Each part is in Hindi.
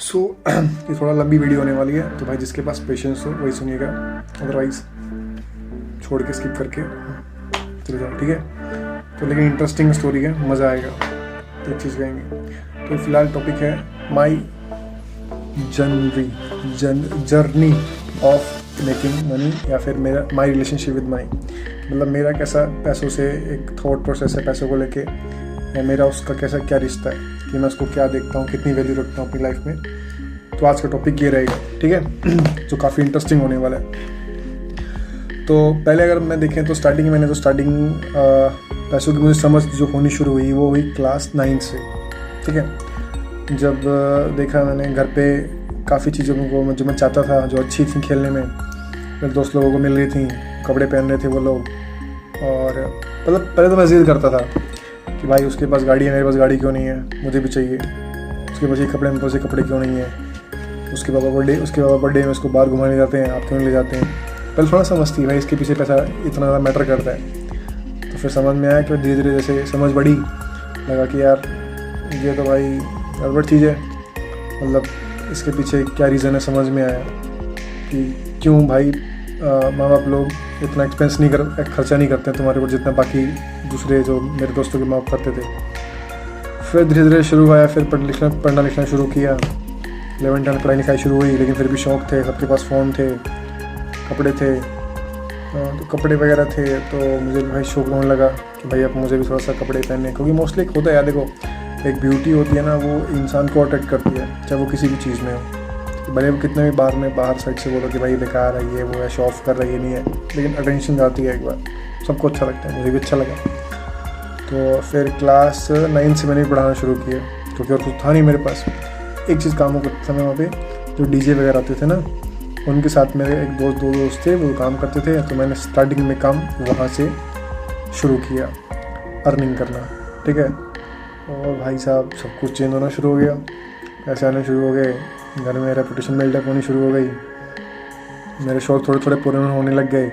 सो ये थोड़ा लंबी वीडियो होने वाली है, तो भाई जिसके पास पेशेंस हो वही सुनिएगा, अदरवाइज छोड़ के स्किप करके चले जाओ, ठीक है। तो लेकिन इंटरेस्टिंग स्टोरी है, मज़ा आएगा, एक चीज़ कहेंगे। तो फिलहाल टॉपिक है my journey of making money, या फिर मेरा माई रिलेशनशिप विद मनी। मतलब मेरा कैसा पैसों से एक थॉट प्रोसेस है पैसों को लेके, या मेरा उसका कैसा क्या रिश्ता है, कि मैं उसको क्या देखता हूँ, कितनी वैल्यू रखता हूँ अपनी लाइफ में। तो आज का टॉपिक ये रहेगा, ठीक है, जो काफ़ी इंटरेस्टिंग होने वाला है। तो पहले अगर मैं देखें तो स्टार्टिंग पैसों की मुझे समझ जो होनी शुरू हुई वो हुई क्लास 9 से, ठीक है। जब देखा मैंने घर पे काफ़ी चीज़ों को जो मैं चाहता था, जो अच्छी थी खेलने में, मेरे दोस्त लोगों को मिल रही थी, कपड़े पहन रहे थे वो लोग, और मतलब पहले तो मैं ज़िद करता था कि भाई उसके पास गाड़ी है, मेरे पास गाड़ी क्यों नहीं है, मुझे भी चाहिए। उसके पास ये कपड़े, मेरे पास ये कपड़े क्यों नहीं है। उसके पापा बर्थडे में उसको बाहर घुमाने जाते हैं, आप क्यों ले जाते हैं। पहले थोड़ा समझती भाई इसके पीछे पैसा इतना ज़्यादा मैटर करता है। तो फिर समझ में आया कि धीरे धीरे जैसे समझ बढ़ी, लगा कि यार ये तो भाई गड़बड़ चीज़ है, मतलब इसके पीछे क्या रीज़न है। समझ में आया कि क्यों भाई माँ बाप लोग इतना खर्चा नहीं करते हैं तुम्हारे ऊपर जितना बाकी दूसरे जो मेरे दोस्तों के माँ बाप करते थे। फिर धीरे धीरे शुरू हुआ, फिर पढ़ना लिखना शुरू किया, 11th 10th पढ़ाई लिखाई शुरू हुई। लेकिन फिर भी शौक़ थे, सबके पास फ़ोन थे, कपड़े थे, तो कपड़े वगैरह थे, तो मुझे भाई शौक़ होने लगा कि भाई अब मुझे भी थोड़ा सा कपड़े पहनने। क्योंकि मोस्टली होता है यार, देखो एक ब्यूटी होती है ना, वो इंसान को अट्रैक्ट करती है, चाहे वो किसी भी चीज़ में हो। भले वो कितने भी बाहर साइड से बोलो कि भाई बेकार है, ये वो है, शो ऑफ कर रहा है, ये नहीं है, लेकिन अटेंशन जाती है एक बार, सबको अच्छा लगता है, मुझे भी अच्छा लगा। तो फिर क्लास 9 से मैंने पढ़ाना शुरू किया, क्योंकि और कुछ था नहीं मेरे पास। एक चीज़ काम करता था मैं वहाँ पे, जो डीजे वगैरह आते थे ना, उनके साथ मेरे एक दो दोस्त थे, वो काम करते थे। तो मैंने स्टार्टिंग में काम वहाँ से शुरू किया, अर्निंग करना, ठीक है। और भाई साहब सब कुछ चेंज होना शुरू हो गया, पैसे आने शुरू हो गए, घर में रेपुटेशन बिल्डअप होनी शुरू हो गई, मेरे शौक थोड़े थोड़े पूरे होने लग गए।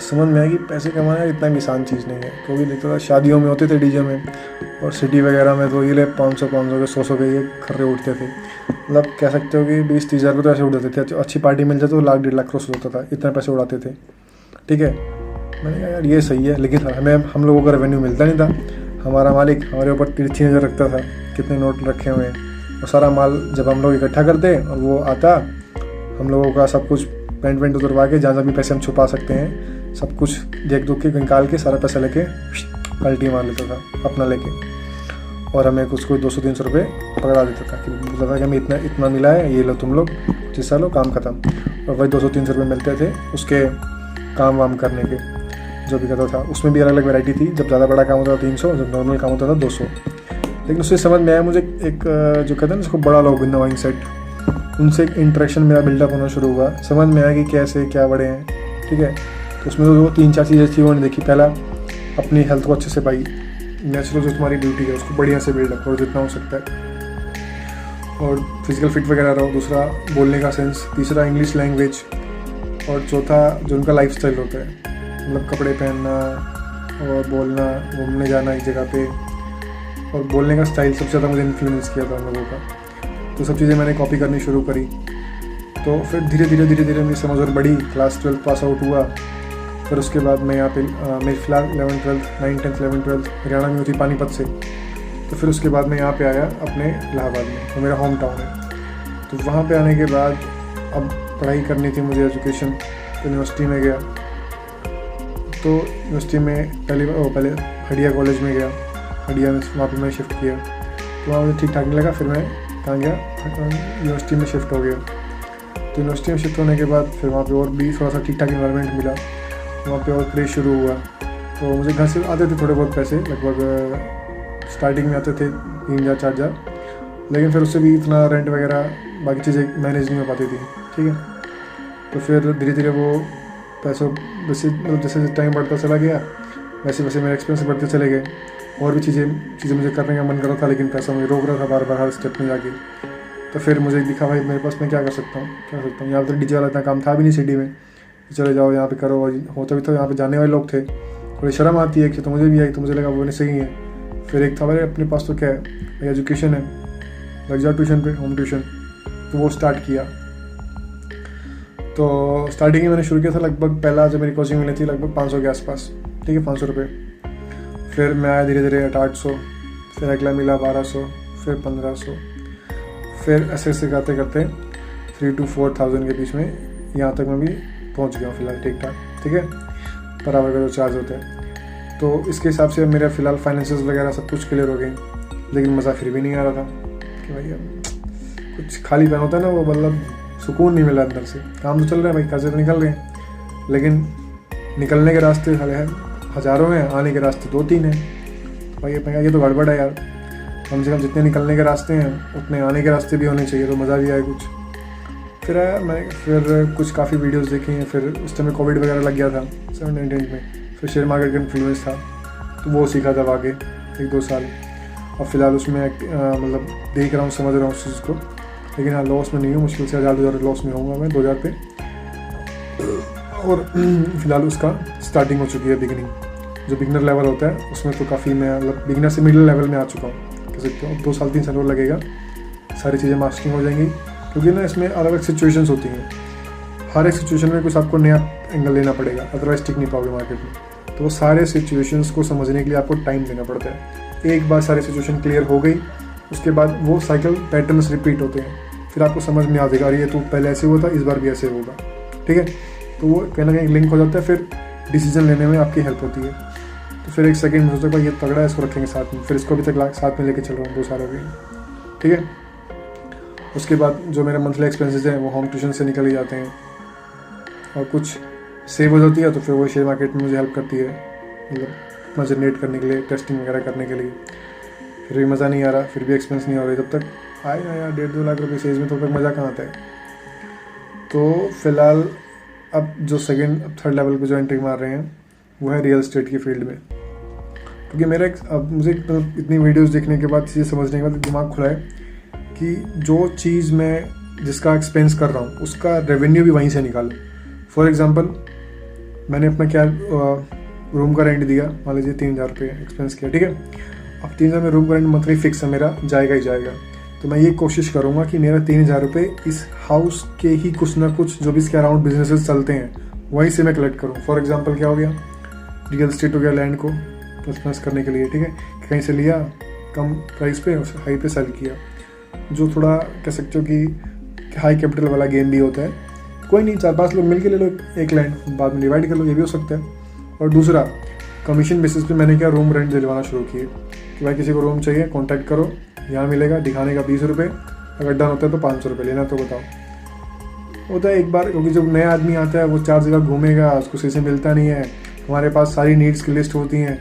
समझ में आया कि पैसे कमाना इतना भी आसान चीज़ नहीं है। क्योंकि देखता था शादियों में होते थे डीजे में, और सिटी वगैरह में तो ये 500 के 100 के ये खर्रे उठते थे। मतलब कह सकते हो कि 20-30 हज़ार रुपये तो ऐसे उड़ जाते थे। अच्छी पार्टी मिल जाए तो 1,00,000-1.5 क्रॉस होता था, इतना पैसे उड़ाते थे, ठीक है। मैंने कहा यार ये सही है, लेकिन हम लोगों का रेवेन्यू मिलता नहीं था। हमारा मालिक हमारे ऊपर तिरछी नज़र रखता था, कितने नोट रखे हुए हैं, और सारा माल जब हम लोग इकट्ठा करते और वो आता, हम लोगों का सब कुछ पेंट उतरवा के, जहाँ भी पैसे हम छुपा सकते हैं सब कुछ देख दुख के निकाल के सारा पैसा लेके पलटी मार लेता था अपना लेके, और हमें कुछ 200-300 रुपये पकड़ा देता था कि बोलता था कि हमें इतना मिला है, ये लो तुम लोग, जिस लो काम ख़त्म। और वही 200-300 रुपये मिलते थे उसके काम वाम करने के, जो भी करता था। उसमें भी अलग अलग वैरायटी थी, जब ज़्यादा बड़ा काम होता था 300, जब नॉर्मल काम होता था 200। लेकिन उससे समझ में आया मुझे एक जो कहते हैं ना उसको बड़ा लोग माइंड सेट, उनसे एक इंटरेक्शन मेरा बिल्डअप होना शुरू हुआ। समझ में आया कि कैसे क्या बड़े हैं, ठीक है। तो उसमें जो 3-4 चीज़ें थी वो मैंने देखी। पहला, अपनी हेल्थ को अच्छे से भाई, नेचुरल जो तुम्हारी ड्यूटी है उसको बढ़िया से बिल्डअप करो जितना हो सकता है, और फिजिकल फिट वगैरह रहो। दूसरा, बोलने का सेंस। तीसरा, इंग्लिश लैंग्वेज। और चौथा, जो उनका लाइफ स्टाइल होता है, मतलब कपड़े पहनना और बोलना, घूमने जाना एक जगह पे, और बोलने का स्टाइल सबसे ज़्यादा मुझे इन्फ्लुएंस किया था उन लोगों का। तो सब चीज़ें मैंने कॉपी करनी शुरू करी। तो फिर धीरे धीरे मेरी समझ और बढ़ी। क्लास 12 पास आउट हुआ। फिर उसके बाद मैं यहाँ पे मेरी फ़िलहाल 11th 12th 9th 10th 11th 12th Haryana में होती, पानीपत से। तो फिर उसके बाद मैं यहाँ पे आया अपने इलाहाबाद में, तो मेरा होम टाउन है। तो वहाँ पे आने के बाद अब पढ़ाई करनी थी मुझे, एजुकेशन। तो यूनिवर्सिटी में गया, तो यूनिवर्सिटी में पहले हडिया कॉलेज में गया। हडिया में वहाँ पे मैं शिफ्ट किया, तो वहाँ मुझे ठीक ठाक नहीं लगा। फिर मैं कहाँ गया, यूनिवर्सिटी में शिफ्ट हो गया। तो यूनिवर्सिटी में शिफ्ट होने के बाद फिर वहाँ पे और भी थोड़ा सा ठीक ठाक इन्वायरमेंट मिला, वहाँ पे और क्रेज़ शुरू हुआ। तो मुझे घर से आते थे थोड़े बहुत पैसे, लगभग स्टार्टिंग में आते थे 3,000-4,000, लेकिन फिर उससे भी इतना रेंट वगैरह बाकी चीज़ें मैनेज नहीं हो पाती थी, ठीक है। तो फिर धीरे धीरे वो पैसों जैसे टाइम बढ़ता चला गया, वैसे वैसे मेरे एक्सपेंस बढ़ते चले गए। और भी चीज़ें मुझे करने का मन कर रहा था, लेकिन पैसा मुझे रोक रहा था बार बार हर स्टेप में जाके। तो फिर मुझे दिखा भाई मेरे पास मैं क्या कर सकता हूँ। यहाँ पर डीजे वाला इतना काम था भी नहीं सिटी में, चले जाओ यहाँ पे करो। और होता भी तो यहाँ पे जाने वाले लोग थे, थोड़ी शर्म आती है कि, तो मुझे भी आई। तो मुझे लगा वो नहीं सही है। फिर एक था भाई अपने पास तो क्या है, एजुकेशन है, लग जाओ ट्यूशन पे, होम ट्यूशन। तो वो स्टार्ट किया। तो स्टार्टिंग में मैंने शुरू किया था लगभग, पहला जब मेरी कोचिंग मिली थी लगभग 500 के आसपास, ठीक है, 500 रुपये। फिर मैं आया धीरे धीरे 800, फिर अगला मिला 1200, फिर 1500, फिर ऐसे ऐसे करते करते 3 to 4,000 के बीच में यहाँ तक मैं भी पहुँच गया हूँ फिलहाल, ठीक ठाक, ठीक है, पर आवर का जो चार्ज होता है। तो इसके हिसाब से मेरा फ़िलहाल फाइनेंसेस वगैरह सब कुछ क्लियर हो गई, लेकिन मज़ा फिर भी नहीं आ रहा था कि भाई अब कुछ खाली पैन होता है ना, वो मतलब सुकून नहीं मिला अंदर से। काम तो चल रहा है भाई, खर्चे तो निकल रहे हैं, लेकिन निकलने के रास्ते हज़ारों हैं, आने के रास्ते 2-3 हैं। भाई ये तो गड़बड़ है यार, कम से कम जितने निकलने के रास्ते हैं उतने आने के रास्ते भी होने चाहिए, तो मज़ा भी आए कुछ। फिर कुछ काफ़ी वीडियोस देखी हैं। फिर उस टाइम कोविड वगैरह लग गया था 7-8 में, फिर शेयर मार्केट का इन्फ्लुएंस था, तो वो सीखा था आगे 1-2 साल। और फिलहाल उसमें मतलब देख रहा हूँ, समझ रहा हूँ उस चीज़ को, लेकिन हाँ लॉस में नहीं हूँ, मुश्किल से 1000 लॉस में होऊंगा मैं 2000 पे। और फिलहाल उसका स्टार्टिंग हो चुकी है, बिगिनिंग जो बिगिनर लेवल होता है उसमें तो काफ़ी मैं मतलब बिगिनर से मिडिल लेवल में आ चुका हूँ कह सकते हो। 2 साल 3 साल और लगेगा, सारी चीज़ें मास्टरिंग हो जाएंगी, क्योंकि ना इसमें अलग अलग सिचुएशंस होती हैं, हर एक सिचुएशन में कुछ आपको नया एंगल लेना पड़ेगा, अदरवाइज टिक नहीं पाओगे मार्केट में। तो वो सारे सिचुएशंस को समझने के लिए आपको टाइम देना पड़ता है। एक बार सारी सिचुएशन क्लियर हो गई, उसके बाद वो साइकिल पैटर्न्स रिपीट होते हैं, फिर आपको समझ में आ जाएगा अरे ये तो पहले ऐसे हुआ था, इस बार भी ऐसे होगा, ठीक है। तो वो कहीं ना कहीं लिंक हो जाता है, फिर डिसीजन लेने में आपकी हेल्प होती है। तो फिर एक सेकंड में सोचा भाई ये तगड़ा है, इसको रखेंगे साथ में, फिर इसको अभी तक साथ में लेके चल रहा हूँ 2 साल हो गए, ठीक है। उसके बाद जो मेरे मंथली एक्सपेंसेस हैं वो होम ट्यूशन से निकल ही जाते हैं, और कुछ सेव हो जाती है, तो फिर वो शेयर मार्केट में मुझे हेल्प करती है, मतलब अपना जनरेट करने के लिए, टेस्टिंग वगैरह करने के लिए। फिर भी मज़ा नहीं आ रहा, फिर भी एक्सपेंस नहीं हो रही, जब तक आए ना यार 1.5-2 लाख रुपये सेज में, तो तक मज़ा कहाँ आता है। तो फिलहाल अब जो सेकंड थर्ड लेवल पे जो एंट्री मार रहे हैं वो है रियल एस्टेट की फील्ड में, क्योंकि मेरा अब मुझे इतनी वीडियोस देखने के बाद, चीज़ें समझने के बाद दिमाग खुला है कि जो चीज़ मैं जिसका एक्सपेंस कर रहा हूँ उसका रेवेन्यू भी वहीं से निकालूँ। फॉर एग्जांपल मैंने अपना क्या रूम का रेंट दिया, मान लीजिए 3,000 रुपये एक्सपेंस किया, ठीक है। अब 3,000 में रूम का रेंट मंथली फिक्स है मेरा, जाएगा ही जाएगा। तो मैं ये कोशिश करूँगा कि मेरा 3,000 रुपये इस हाउस के ही कुछ ना कुछ जो भी इसके अराउंड बिजनेसेस चलते हैं वहीं से मैं कलेक्ट करूँ। फॉर एग्जांपल क्या हो गया, रियल एस्टेट हो गया, लैंड को प्लस करने के लिए, ठीक है, कहीं से लिया कम प्राइस पे, हाई पे सेल किया, जो थोड़ा कह सकते हो कि हाई कैपिटल वाला गेम भी होता है। कोई नहीं, 4-5 लोग मिल के ले लो एक लैंड, बाद में डिवाइड कर लो, ये भी हो सकता है। और दूसरा कमीशन बेसिस पे मैंने क्या रूम रेंट दिलवाना शुरू किए कि भाई किसी को रूम चाहिए कॉन्टैक्ट करो, यहाँ मिलेगा, दिखाने का 20 रुपये, अगर डन होता है तो 500 रुपये लेना, तो बताओ। होता है एक बार, क्योंकि जब नया आदमी आता है वो 4 जगह घूमेगा, उसको सही से मिलता नहीं है। हमारे पास सारी नीड्स की लिस्ट होती हैं,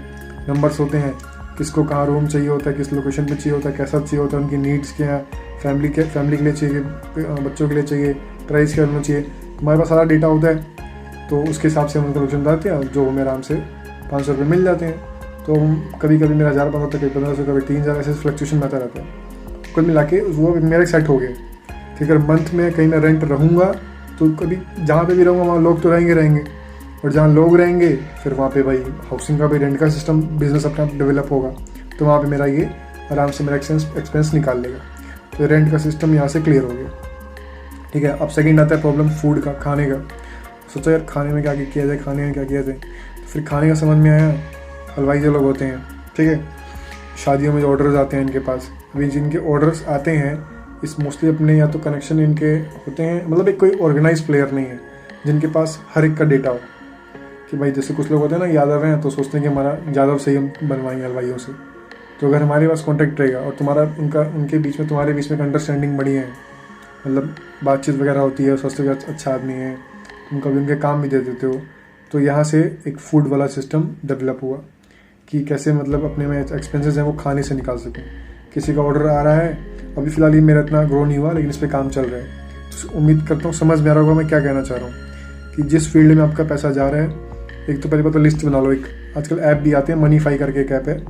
नंबर्स होते हैं, किसको कहाँ रूम चाहिए होता है, किस लोकेशन पे चाहिए होता है, कैसा चाहिए होता है, उनकी नीड्स क्या है, फैमिली के लिए चाहिए, बच्चों के लिए चाहिए, प्राइस क्या होना चाहिए। हमारे पास सारा डेटा होता है, तो उसके हिसाब से हम उनको लोकेशन डालते हैं, जो हमें आराम से 500 रुपये मिल जाते हैं। तो कभी कभी मेरा 1,000 होता है, कभी 1,500, कभी 3,000, ऐसे फ्लक्चुएशन आता रहता है। कुल मिला के वो मेरे सेट हो गए कि अगर मंथ में कहीं मैं रेंट रहूँगा तो कभी जहाँ पे भी रहूँगा वहाँ लोग तो रहेंगे, और जहाँ लोग रहेंगे फिर वहाँ पे भाई हाउसिंग का भी रेंट का सिस्टम बिजनेस अपना डेवलप होगा, तो वहाँ पे मेरा ये आराम से मेरा एक्सपेंस निकाल लेगा। तो रेंट का सिस्टम यहाँ से क्लियर हो गया, ठीक है। अब सेकंड आता है प्रॉब्लम फूड का, खाने का। सोचा यार खाने में क्या किया जाए, खाने में क्या किया जाए, तो फिर खाने का समझ में आया, हलवाई जो लोग होते हैं, ठीक है, शादियों में जो ऑर्डर्स आते हैं इनके पास, अभी जिनके ऑर्डर्स आते हैं इस मोस्टली अपने या तो कनेक्शन इनके होते हैं, मतलब एक कोई ऑर्गेनाइज प्लेयर नहीं है जिनके पास हर एक का डेटा हो, कि भाई जैसे कुछ लोग होते हैं ना यादव हैं तो सोचते हैं कि हमारा यादव से ही हम बनवाएंगे हलवाइयों से। तो अगर हमारे पास कॉन्टैक्ट रहेगा और तुम्हारा उनके बीच में तुम्हारे बीच में अंडरस्टैंडिंग बढ़ी है, मतलब बातचीत वगैरह होती है, सोचते हो अच्छा आदमी है, तुम कभी उनके काम भी दे देते हो, तो यहाँ से एक फूड वाला सिस्टम डेवलप हुआ कि कैसे मतलब अपने में एक्सपेंसेस हैं वो खाने से निकाल सकें। किसी का ऑर्डर आ रहा है, अभी फ़िलहाल ये मेरा इतना ग्रो नहीं हुआ लेकिन इस पर काम चल रहा है, तो उम्मीद करता हूँ समझ में आ रहा होगा मैं क्या कहना चाह रहा हूँ कि जिस फील्ड में आपका पैसा जा रहा है, एक तो पहले बात तो लिस्ट बना लो। एक आजकल ऐप भी आते हैं, मनीफाई करके एक ऐप है,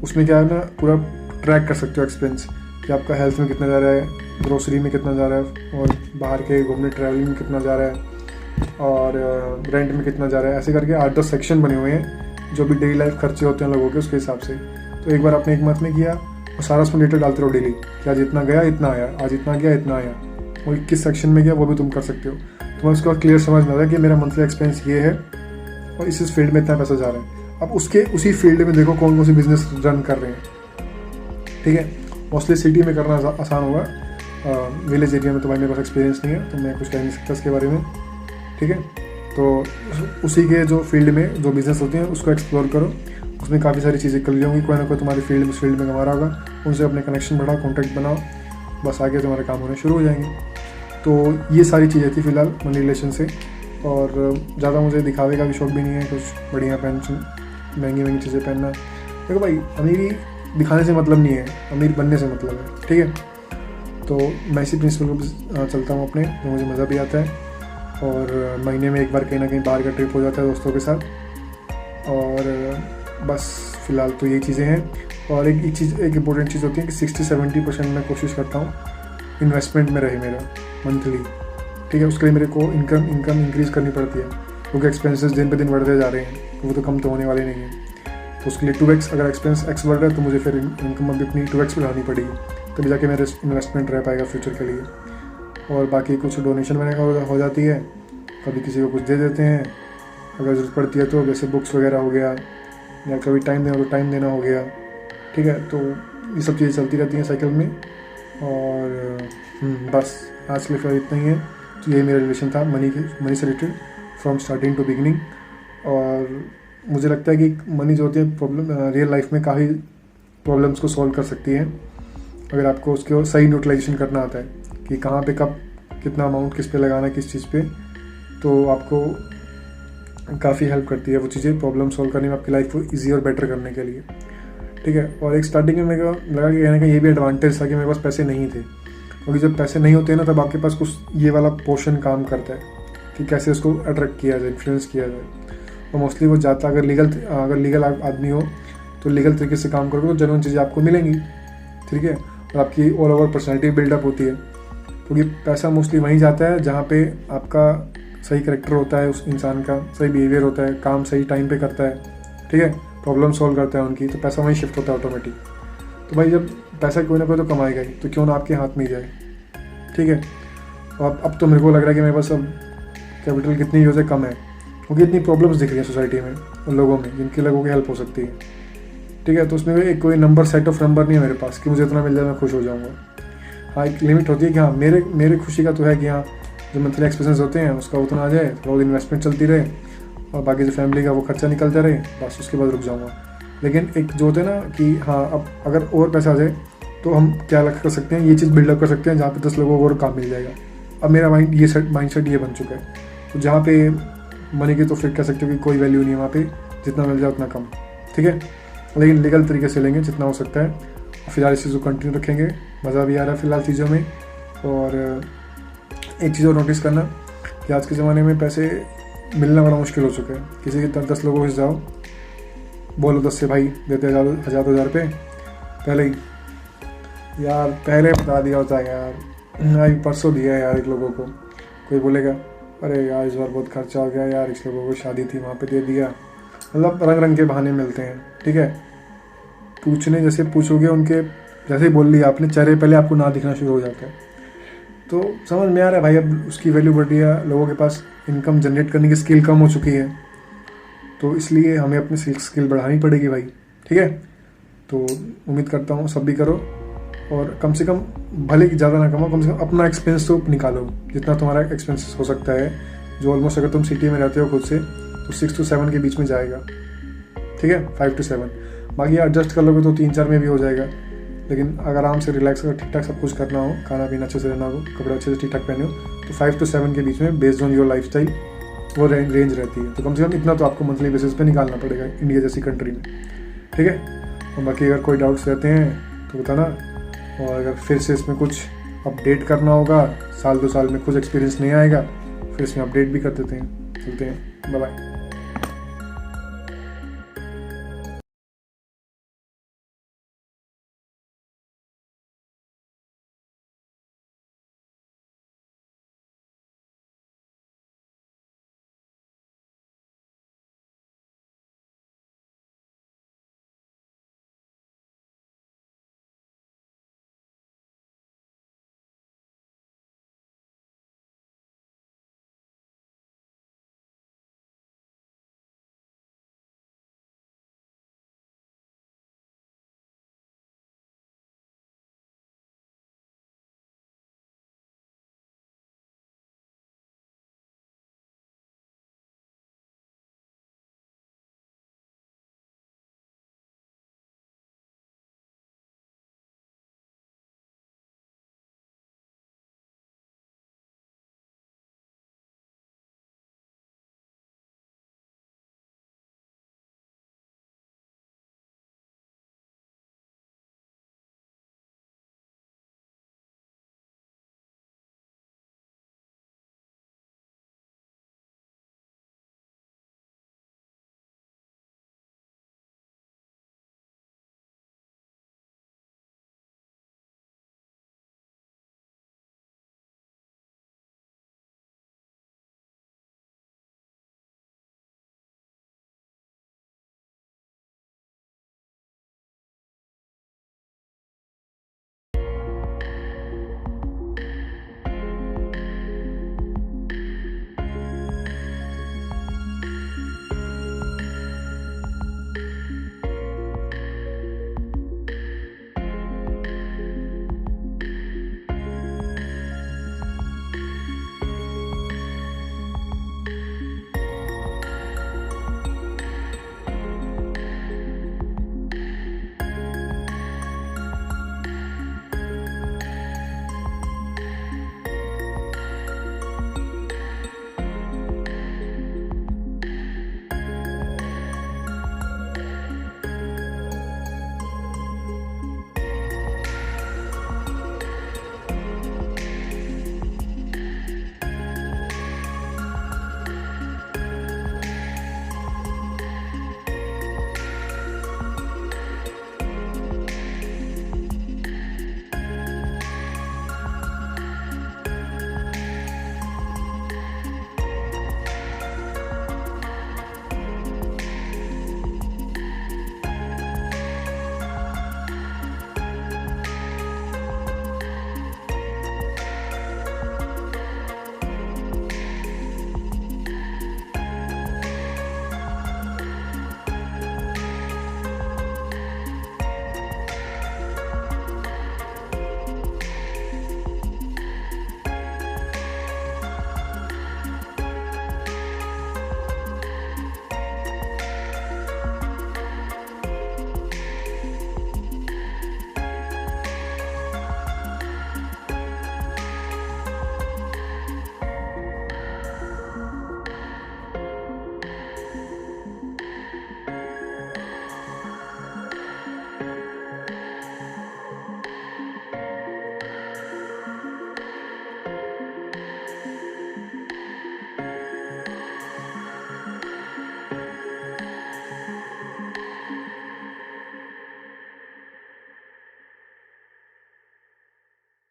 उसमें क्या है ना पूरा ट्रैक कर सकते हो एक्सपेंस, कि आपका हेल्थ में कितना जा रहा है, ग्रोसरी में कितना जा रहा है, और बाहर के घूमने ट्रैवलिंग में कितना जा रहा है, और रेंट में कितना जा रहा है। ऐसे करके 8-10 सेक्शन बने हुए हैं जो भी डेली लाइफ खर्चे होते हैं लोगों के, उसके हिसाब से। तो एक बार आपने एक मंथ में किया और सारा उसमें डेटा डालते रहो डेली कि आज इतना गया इतना आया, आज इतना गया इतना आया, वो किस सेक्शन में गया वो भी तुम कर सकते हो। तुम्हें उसके बाद क्लियर समझ में आता है कि मेरा मंथली एक्सपेंस ये है और इस फील्ड में इतना पैसा जा रहा है। अब उसके उसी फील्ड में देखो कौन कौन सी बिजनेस रन कर रहे हैं। ठीक है, मोस्टली सिटी में करना आसान होगा, विलेज एरिया में तो भाई मेरे पास एक्सपीरियंस नहीं है तो मैं कुछ कह नहीं सकता इसके बारे में। ठीक है, तो उसी के जो फील्ड में जो बिज़नेस होते हैं उसको एक्सप्लोर करो, उसमें काफ़ी सारी चीज़ें कर ली होंगी, कोई ना कोई तुम्हारी फील्ड उस फील्ड में कमा रहा होगा, उनसे अपने कनेक्शन बढ़ाओ, कॉन्टैक्ट बनाओ, बस आगे तुम्हारे काम होने शुरू हो जाएंगे। तो ये सारी चीज़ें थी फ़िलहाल मनी रिलेशन से। और ज़्यादा मुझे दिखावे का भी शौक भी नहीं है, कुछ बढ़िया महंगी महंगी चीज़ें पहनना। देखो भाई, अमीरी दिखाने से मतलब नहीं है, अमीर बनने से मतलब है। ठीक है, तो मैं इसी प्रिंसिपल को चलता हूँ अपने, जो मुझे मज़ा भी आता है। और महीने में एक बार कहीं ना कहीं बाहर का ट्रिप हो जाता है दोस्तों के साथ। और बस फ़िलहाल तो ये चीज़ें हैं। और एक इम्पोर्टेंट चीज़ होती है कि 60-70% मैं कोशिश करता हूँ इन्वेस्टमेंट में रहे मेरा मंथली। ठीक है, उसके लिए मेरे को इनकम इंक्रीज़ करनी पड़ती है, क्योंकि एक्सपेंसेस दिन पे दिन बढ़ते जा रहे हैं, वो तो कम तो होने वाले नहीं है। तो उसके लिए 2x, अगर एक्सपेंस x बढ़ रहा है तो मुझे फिर इनकम अभी अपनी 2x बढ़ानी पड़ेगी, तभी जाके मेरा इन्वेस्टमेंट रह पाएगा फ्यूचर के लिए। और बाकी कुछ डोनेशन वगैरह हो जाती है, कभी किसी को कुछ दे देते हैं अगर ज़रूरत पड़ती है, तो जैसे बुक्स वगैरह हो गया, या कभी टाइम देना तो टाइम देना हो गया। ठीक है, तो ये सब चीज़ें चलती रहती हैं साइकिल में। और बस आज के लिए फिर इतना ही है। तो यही मेरा रिलेशन था मनी से related from starting to beginning. और मुझे लगता है कि मनी जो होती है रियल लाइफ में काफ़ी प्रॉब्लम्स को सॉल्व कर सकती है, अगर आपको उसके सही यूटिलाइजेशन करना आता है कि कहाँ पे कब कितना अमाउंट किस पे लगाना है, किस चीज़ पे, तो आपको काफ़ी हेल्प करती है वो चीज़ें प्रॉब्लम सॉल्व करने में, आपकी लाइफ को ईजी और बेटर करने के लिए। ठीक है, और एक स्टार्टिंग में मेरे को लगा कि कहने का ये भी एडवांटेज था कि मेरे पास पैसे नहीं थे, क्योंकि जब पैसे नहीं होते हैं ना तब आपके पास कुछ ये वाला पोर्शन काम करता है कि कैसे उसको अट्रैक्ट किया जाए, इन्फ्लुएंस किया जाए। और मोस्टली वो जाता, अगर लीगल आदमी हो तो लीगल तरीके से काम करोगे तो जेन्युइन चीज़ें आपको मिलेंगी। ठीक है, और आपकी ऑल ओवर पर्सनैलिटी बिल्डअप होती है, क्योंकि पैसा मोस्टली वहीं जाता है जहाँ पे आपका सही कैरेक्टर होता है, उस इंसान का सही बिहेवियर होता है, काम सही टाइम पे करता है। ठीक है, प्रॉब्लम सॉल्व करता है उनकी, तो पैसा वहीं शिफ्ट होता है ऑटोमेटिक। तो भाई जब पैसा कोई ना कोई तो कमाएगा ही, तो क्यों ना आपके हाथ में ही जाए। ठीक है, और अब तो मेरे को लग रहा है कि मेरे पास अब कैपिटल कितनी यूज़ है कम है, क्योंकि इतनी प्रॉब्लम्स दिख रही है सोसाइटी में उन लोगों में जिनके लोगों की हेल्प हो सकती है। ठीक है, तो उसमें एक कोई सेट ऑफ नंबर नहीं है मेरे पास कि मुझे इतना मिल जाए मैं खुश हो जाऊँगा। हाँ, एक लिमिट होती है कि हाँ मेरे खुशी का तो है कि हाँ जो मंथली एक्सपेंसेस होते हैं उसका उतना आ जाए, रोज इन्वेस्टमेंट चलती रहे, और बाकी जो फैमिली का वो खर्चा निकलता रहे, बस उसके बाद रुक जाऊँगा। लेकिन एक जो होता है ना कि हाँ अब अगर और पैसा आ जाए तो हम क्या कर सकते हैं, ये चीज़ बिल्डअप कर सकते हैं जहाँ पे 10 लोगों को और काम मिल जाएगा। अब मेरा माइंड सेट ये बन चुका है, तो जहाँ पे मनी की तो फिर कह सकते हो कि कोई वैल्यू नहीं है, वहाँ पे जितना मिल जाए उतना कम। ठीक है, लेकिन लीगल तरीके से लेंगे जितना हो सकता है। फिलहाल इस चीज़ को कंटिन्यू रखेंगे, मज़ा भी आ रहा है फिलहाल चीज़ों में। और एक चीज़ और नोटिस करना कि आज के ज़माने में पैसे मिलना बड़ा मुश्किल हो चुका है। किसी के 10 लोगों से जाओ, बोलो 10 से भाई देते 1000 रुपये, पहले ही यार पहले बता दिया होता है यार, अभी परसों दिया है यार एक लोगों को। कोई बोलेगा अरे यार इस बार बहुत खर्चा हो गया यार, इस लोगों को शादी थी वहाँ पे दे दिया। मतलब रंग रंग के बहाने मिलते हैं। ठीक है, पूछने जैसे पूछोगे उनके जैसे ही बोल लिया आपने, चेहरे पहले आपको ना दिखना शुरू हो जाता है। तो समझ में आ रहा है भाई, अब उसकी वैल्यू बढ़ रही है, लोगों के पास इनकम जनरेट करने की स्किल कम हो चुकी है, तो इसलिए हमें अपनी स्किल बढ़ानी पड़ेगी भाई। ठीक है, तो उम्मीद करता हूँ सब भी करो, और कम से कम भले ही ज़्यादा ना कमाओ, कम से कम अपना एक्सपेंस तो निकालो जितना तुम्हारा एक्सपेंसेस हो सकता है, जो ऑलमोस्ट अगर तुम सिटी में रहते हो खुद से तो 6 से 7 के बीच में जाएगा। ठीक है, 5 से 7, बाकी एडजस्ट कर लोगे तो 3-4 में भी हो जाएगा। लेकिन अगर आराम से रिलैक्स कर ठीक ठाक सब कुछ करना हो, खाना पीना अच्छे से रहना हो, कपड़े अच्छे से ठीक ठाक पहने हो, तो 5 से 7 के बीच में based on your life style वो रेंज रहती है। तो कम से कम इतना तो आपको मंथली बेसिस पे निकालना पड़ेगा इंडिया जैसी कंट्री में। ठीक है, और बाकी अगर कोई डाउट्स रहते हैं तो बताना, और अगर फिर से इसमें कुछ अपडेट करना होगा, 1-2 साल में कुछ एक्सपीरियंस नहीं आएगा, फिर इसमें अपडेट भी कर देते हैं। चलते हैं, बाय बाय।